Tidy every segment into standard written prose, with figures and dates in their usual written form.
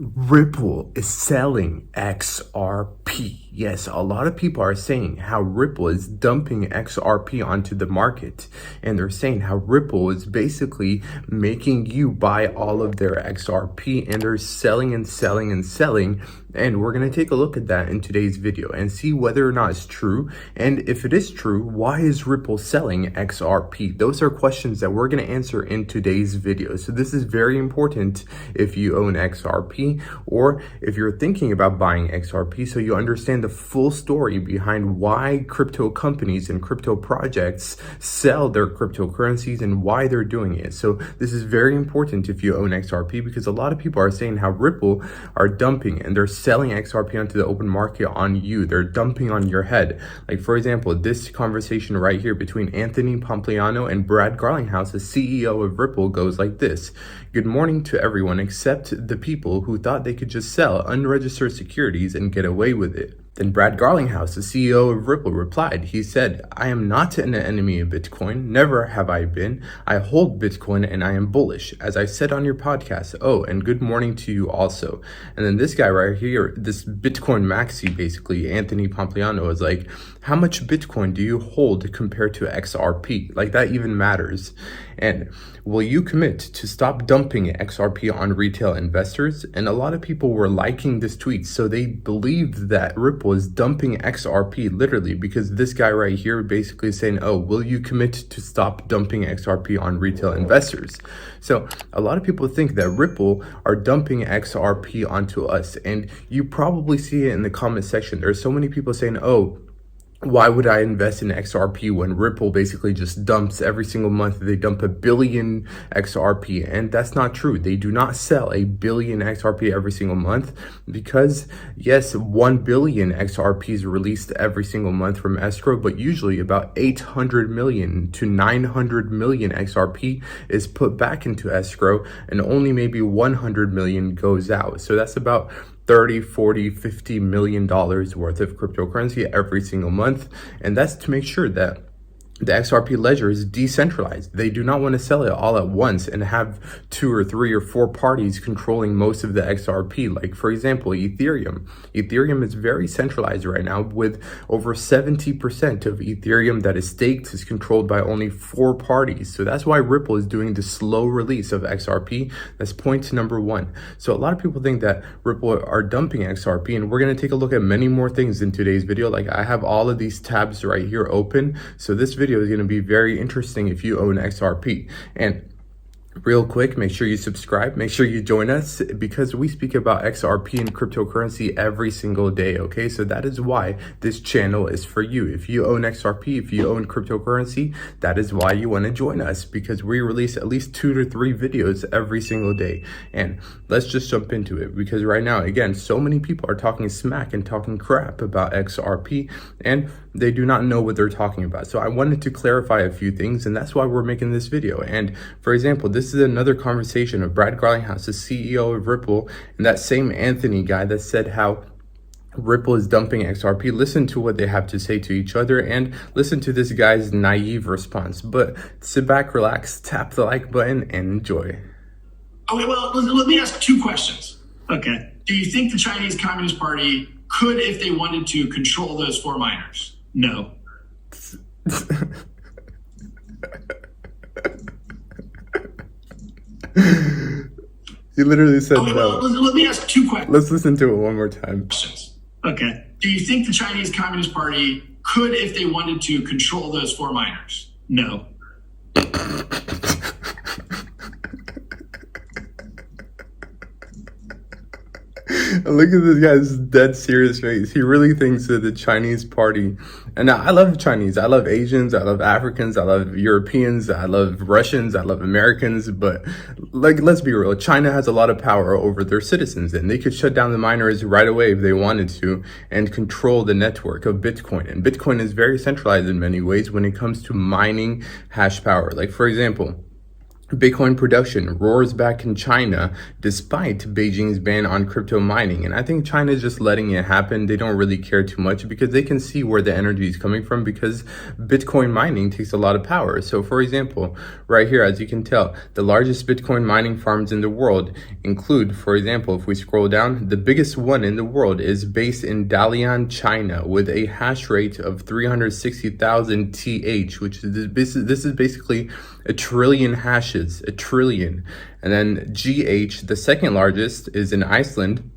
Ripple is selling XRP. Yes, a lot of people are saying how Ripple is dumping XRP onto the market. And they're saying how Ripple is basically making you buy all of their XRP, and they're selling and selling and selling. And we're going to take a look at that in today's video and see whether or not it's true. And if it is true, why is Ripple selling XRP? Those are questions that we're going to answer in today's video. So this is very important if you own XRP, or if you're thinking about buying XRP, so you understand the full story behind why crypto companies and crypto projects sell their cryptocurrencies and why they're doing it. So this is very important if you own XRP, because a lot of people are saying how Ripple are dumping and they're selling XRP onto the open market on you. They're dumping on your head. Like, for example, this conversation right here between Anthony Pompliano and Brad Garlinghouse, the CEO of Ripple, goes like this. Good morning to everyone except the people who thought they could just sell unregistered securities and get away with it. Then Brad Garlinghouse, the CEO of Ripple, replied. He said, I am not an enemy of Bitcoin. Never have I been. I hold Bitcoin and I am bullish, as I said on your podcast. Oh, and good morning to you also. And then this guy right here, this Bitcoin maxi, basically, Anthony Pompliano, is like, how much Bitcoin do you hold compared to XRP? Like, that even matters. And will you commit to stop dumping XRP on retail investors? And a lot of people were liking this tweet, so they believed that Ripple is dumping XRP literally, because this guy right here basically saying, oh, will you commit to stop dumping XRP on retail investors? So a lot of people think that Ripple are dumping XRP onto us, and you probably see it in the comment section. There's so many people saying, oh, why would I invest in XRP when Ripple basically just dumps every single month? They dump 1 billion XRP, and that's not true. They do not sell 1 billion XRP every single month, because yes, 1 billion XRP is released every single month from escrow, but usually about 800 million to 900 million XRP is put back into escrow, and only maybe 100 million goes out. So that's about 30, 40, 50 million dollars worth of cryptocurrency every single month. And that's to make sure that the XRP ledger is decentralized. They do not want to sell it all at once and have 2 or 3 or 4 parties controlling most of the XRP. Like, for example, Ethereum. Ethereum is very centralized right now, with over 70% of Ethereum that is staked is controlled by only 4 parties. So that's why Ripple is doing the slow release of XRP. That's point number 1. So a lot of people think that Ripple are dumping XRP, and we're going to take a look at many more things in today's video. Like, I have all of these tabs right here open. So this video is going to be very interesting if you own XRP. And real quick, make sure you subscribe, make sure you join us, because we speak about XRP and cryptocurrency every single day, okay? So that is why this channel is for you. If you own XRP, if you own cryptocurrency, that is why you want to join us, because we release at least 2 to 3 videos every single day. And let's just jump into it, because right now, again, so many people are talking smack and talking crap about XRP, and they do not know what they're talking about. So I wanted to clarify a few things, and that's why we're making this video. And for example, this is another conversation of Brad Garlinghouse, the CEO of Ripple, and that same Anthony guy that said how Ripple is dumping XRP. Listen to what they have to say to each other, and listen to this guy's naive response. But sit back, relax, tap the like button, and enjoy. Okay, well, let me ask 2 questions. Okay. Do you think the Chinese Communist Party could, if they wanted to, control those 4 miners? No. He literally said okay, no. Well, let me ask 2 questions. Let's listen to it one more time. Okay. Do you think the Chinese Communist Party could, if they wanted to, control those 4 miners? No. Look at this guy's dead serious face. He really thinks that the Chinese party, and I love Chinese, I love Asians, I love Africans, I love Europeans, I love Russians, I love Americans, but like, let's be real, China has a lot of power over their citizens, and they could shut down the miners right away if they wanted to and control the network of Bitcoin. And Bitcoin is very centralized in many ways when it comes to mining hash power. Like, for example, Bitcoin production roars back in China despite Beijing's ban on crypto mining. And I think China is just letting it happen. They don't really care too much because they can see where the energy is coming from, because Bitcoin mining takes a lot of power. So for example, right here, as you can tell, the largest Bitcoin mining farms in the world include, for example, if we scroll down, the biggest one in the world is based in Dalian, China, with a hash rate of 360,000 TH, which is this is basically a trillion hashes, a trillion. And then GH, the second largest, is in Iceland,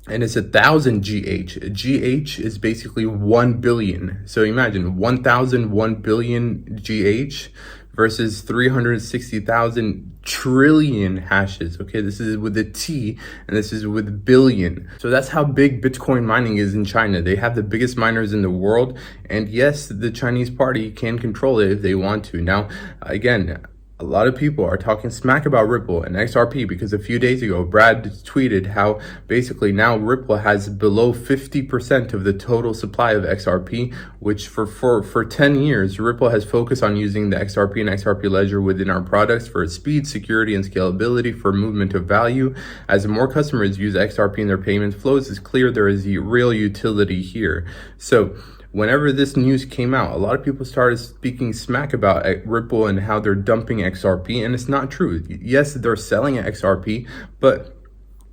and it's 1,000 GH. GH is basically 1 billion. So imagine 1,001 billion GH versus 360,000 trillion hashes. Okay, this is with a T and this is with billion. So that's how big Bitcoin mining is in China. They have the biggest miners in the world, and yes, the Chinese party can control it if they want to. Now, again, a lot of people are talking smack about Ripple and XRP because a few days ago, Brad tweeted how basically now Ripple has below 50% of the total supply of XRP, which for 10 years, Ripple has focused on using the XRP and XRP ledger within our products for speed, security, and scalability for movement of value. As more customers use XRP in their payment flows, it's clear there is a real utility here. So whenever this news came out, a lot of people started speaking smack about Ripple and how they're dumping XRP, and it's not true. Yes, they're selling XRP, but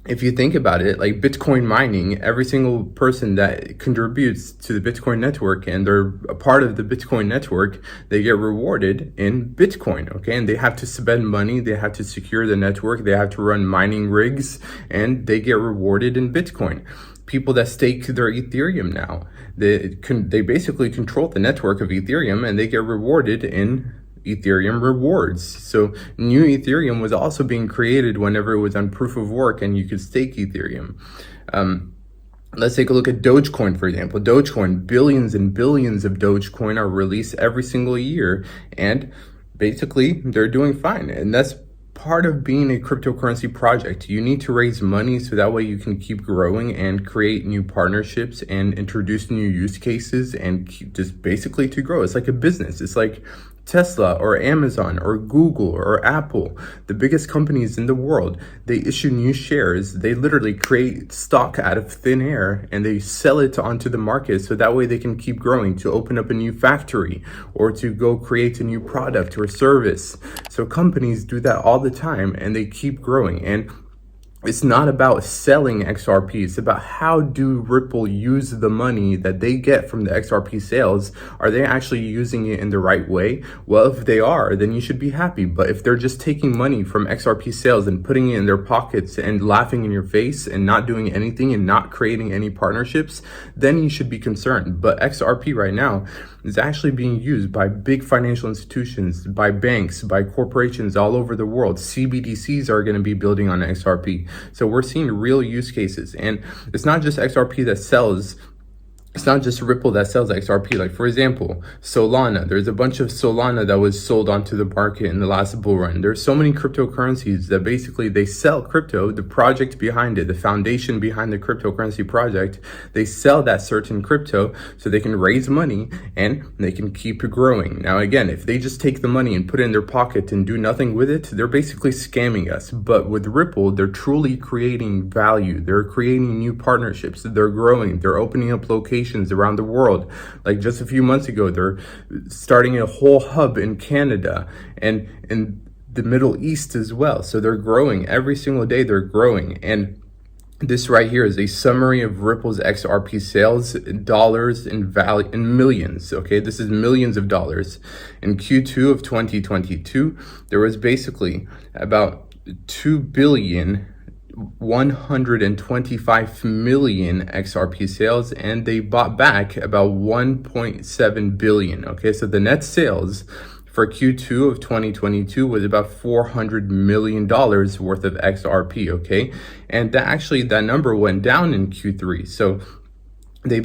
if you think about it, like Bitcoin mining, every single person that contributes to the Bitcoin network and they're a part of the Bitcoin network, they get rewarded in Bitcoin, okay? And they have to spend money, they have to secure the network, they have to run mining rigs, and they get rewarded in Bitcoin. People that stake their Ethereum now, they basically control the network of Ethereum, and they get rewarded in Ethereum rewards. So new Ethereum was also being created whenever it was on proof of work and you could stake Ethereum. Let's take a look at Dogecoin, for example. Dogecoin, billions and billions of Dogecoin are released every single year, and basically they're doing fine. And that's part of being a cryptocurrency project. You need to raise money so that way you can keep growing and create new partnerships and introduce new use cases and keep just basically to grow. It's like a business. It's like Tesla or Amazon or Google or Apple, the biggest companies in the world. They issue new shares. They literally create stock out of thin air and they sell it onto the market so that way they can keep growing, to open up a new factory or to go create a new product or service. So companies do that all the time and they keep growing. And it's not about selling XRP. It's about how do Ripple use the money that they get from the XRP sales? Are they actually using it in the right way? Well, if they are, then you should be happy. But if they're just taking money from XRP sales and putting it in their pockets and laughing in your face and not doing anything and not creating any partnerships, then you should be concerned. But XRP right now is actually being used by big financial institutions, by banks, by corporations all over the world. CBDCs are going to be building on XRP. So we're seeing real use cases, and it's not just XRP that sells. It's not just Ripple that sells XRP. Like, for example, Solana. There's a bunch of Solana that was sold onto the market in the last bull run. There's so many cryptocurrencies that basically they sell crypto, the project behind it, the foundation behind the cryptocurrency project. They sell that certain crypto so they can raise money and they can keep growing. Now, again, if they just take the money and put it in their pocket and do nothing with it, they're basically scamming us. But with Ripple, they're truly creating value. They're creating new partnerships. They're growing. They're opening up locations around the world. Like just a few months ago, they're starting a whole hub in Canada and in the Middle East as well. So they're growing every single day. They're growing. And this right here is a summary of Ripple's XRP sales in dollars in value, in millions. Okay, this is millions of dollars. In Q2 of 2022, there was basically about 125 million XRP sales, and they bought back about 1.7 billion. Okay, so the net sales for Q2 of 2022 was about $400 million worth of XRP. Okay, and that number went down in Q3. So the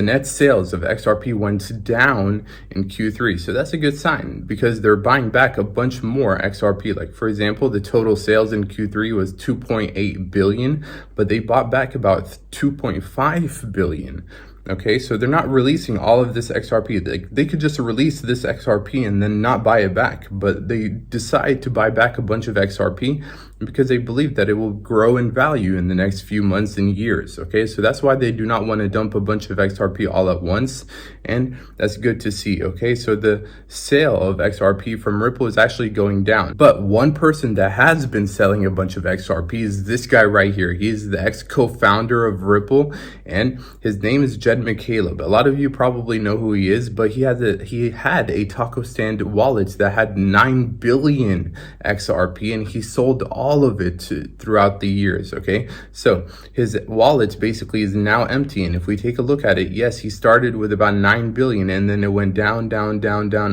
net sales of XRP went down in Q3. So that's a good sign because they're buying back a bunch more XRP. Like, for example, the total sales in Q3 was 2.8 billion, but they bought back about 2.5 billion. Okay, so they're not releasing all of this XRP. They could just release this XRP and then not buy it back, but they decide to buy back a bunch of XRP because they believe that it will grow in value in the next few months and years. Okay, so that's why they do not want to dump a bunch of XRP all at once, and that's good to see. Okay, so the sale of XRP from Ripple is actually going down, but one person that has been selling a bunch of XRP is this guy right here. He's the ex-co-founder of Ripple, and his name is Jed McCaleb. A lot of you probably know who he is, but he had a taco stand wallet that had 9 billion XRP, and he sold all of it throughout the years. Okay, so his wallet basically is now empty, and if we take a look at it, yes, he started with about 9 billion, and then it went down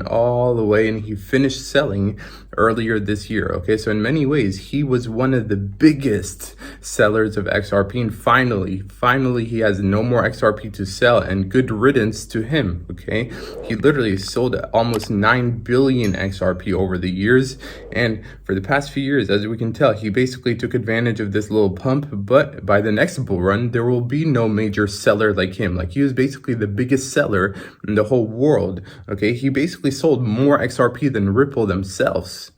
all the way, and he finished selling earlier this year. Okay, so in many ways he was one of the biggest sellers of XRP, and finally he has no more XRP to sell, and good riddance to him. Okay, he literally sold almost 9 billion XRP over the years, and for the past few years, as we can tell, he basically took advantage of this little pump. But by the next bull run, there will be no major seller like him. Like, he was basically the biggest seller in the whole world. Okay, he basically sold more XRP than Ripple themselves.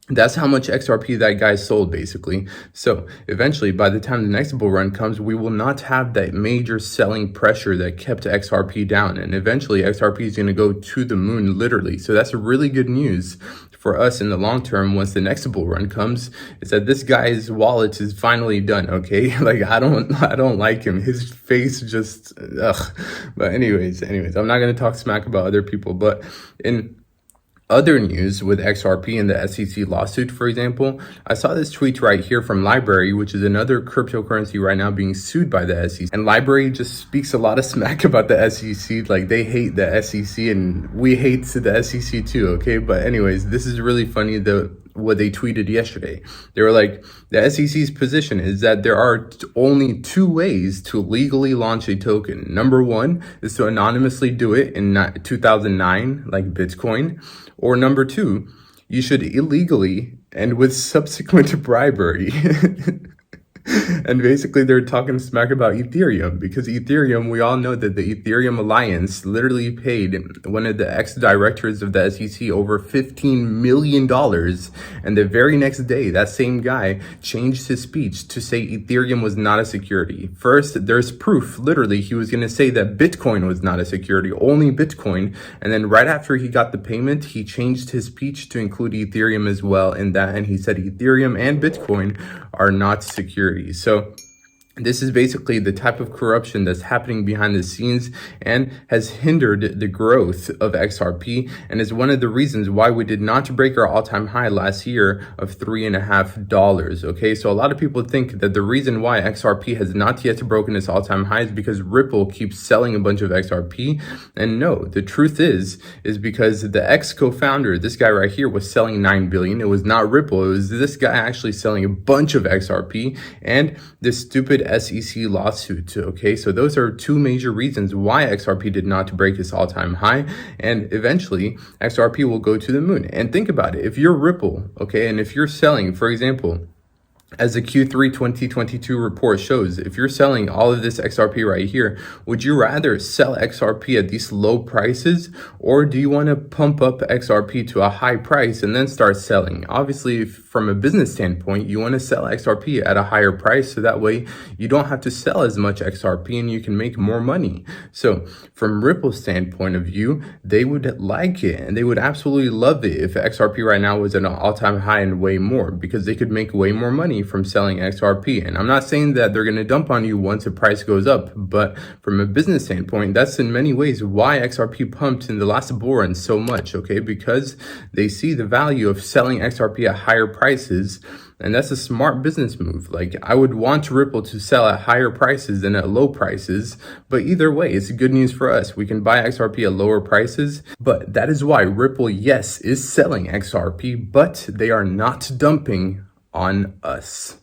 That's how much XRP that guy sold, basically. So eventually, by the time the next bull run comes, we will not have that major selling pressure that kept XRP down. And eventually, XRP is going to go to the moon, literally. So that's really good news for us in the long term. Once the next bull run comes, is that this guy's wallet is finally done. Okay, like, I don't like him. His face just ugh. But anyways, I'm not going to talk smack about other people, but in other news with XRP and the SEC lawsuit, for example, I saw this tweet right here from Library, which is another cryptocurrency right now being sued by the SEC. And Library just speaks a lot of smack about the SEC. Like, they hate the SEC, and we hate the SEC too, okay? But anyways, this is really funny, what they tweeted yesterday. They were like, the SEC's position is that there are only 2 ways to legally launch a token. Number 1 is to anonymously do it in 2009, like Bitcoin. Or number 2, you should illegally and with subsequent bribery. And basically they're talking smack about Ethereum, because Ethereum, we all know that the Ethereum Alliance literally paid one of the ex-directors of the SEC over $15 million. And the very next day, that same guy changed his speech to say Ethereum was not a security. First, there's proof. Literally, he was going to say that Bitcoin was not a security, only Bitcoin. And then right after he got the payment, he changed his speech to include Ethereum as well in that. And he said Ethereum and Bitcoin are not securities. So this is basically the type of corruption that's happening behind the scenes and has hindered the growth of XRP, and is one of the reasons why we did not break our all-time high last year of $3.50. Okay, so a lot of people think that the reason why XRP has not yet broken its all-time high is because Ripple keeps selling a bunch of XRP. And no, the truth is because the ex-co-founder, this guy right here, was selling 9 billion. It was not Ripple. It was this guy actually selling a bunch of XRP, and this stupid SEC lawsuit. Okay, so those are 2 major reasons why XRP did not break its all-time high, and eventually XRP will go to the moon. And think about it, if you're Ripple, okay, and if you're selling, for example, as the Q3 2022 report shows, if you're selling all of this XRP right here, would you rather sell XRP at these low prices, or do you want to pump up XRP to a high price and then start selling? Obviously, from a business standpoint, you want to sell XRP at a higher price, so that way you don't have to sell as much XRP and you can make more money. So from Ripple's standpoint of view, they would like it, and they would absolutely love it if XRP right now was at an all-time high and way more, because they could make way more money from selling XRP. And I'm not saying that they're going to dump on you once the price goes up, but from a business standpoint, that's in many ways why XRP pumped in the last bull run so much, okay? Because they see the value of selling XRP at higher prices, and that's a smart business move. Like, I would want Ripple to sell at higher prices than at low prices, but either way, it's good news for us. We can buy XRP at lower prices, but that is why Ripple, yes, is selling XRP, but they are not dumping on us.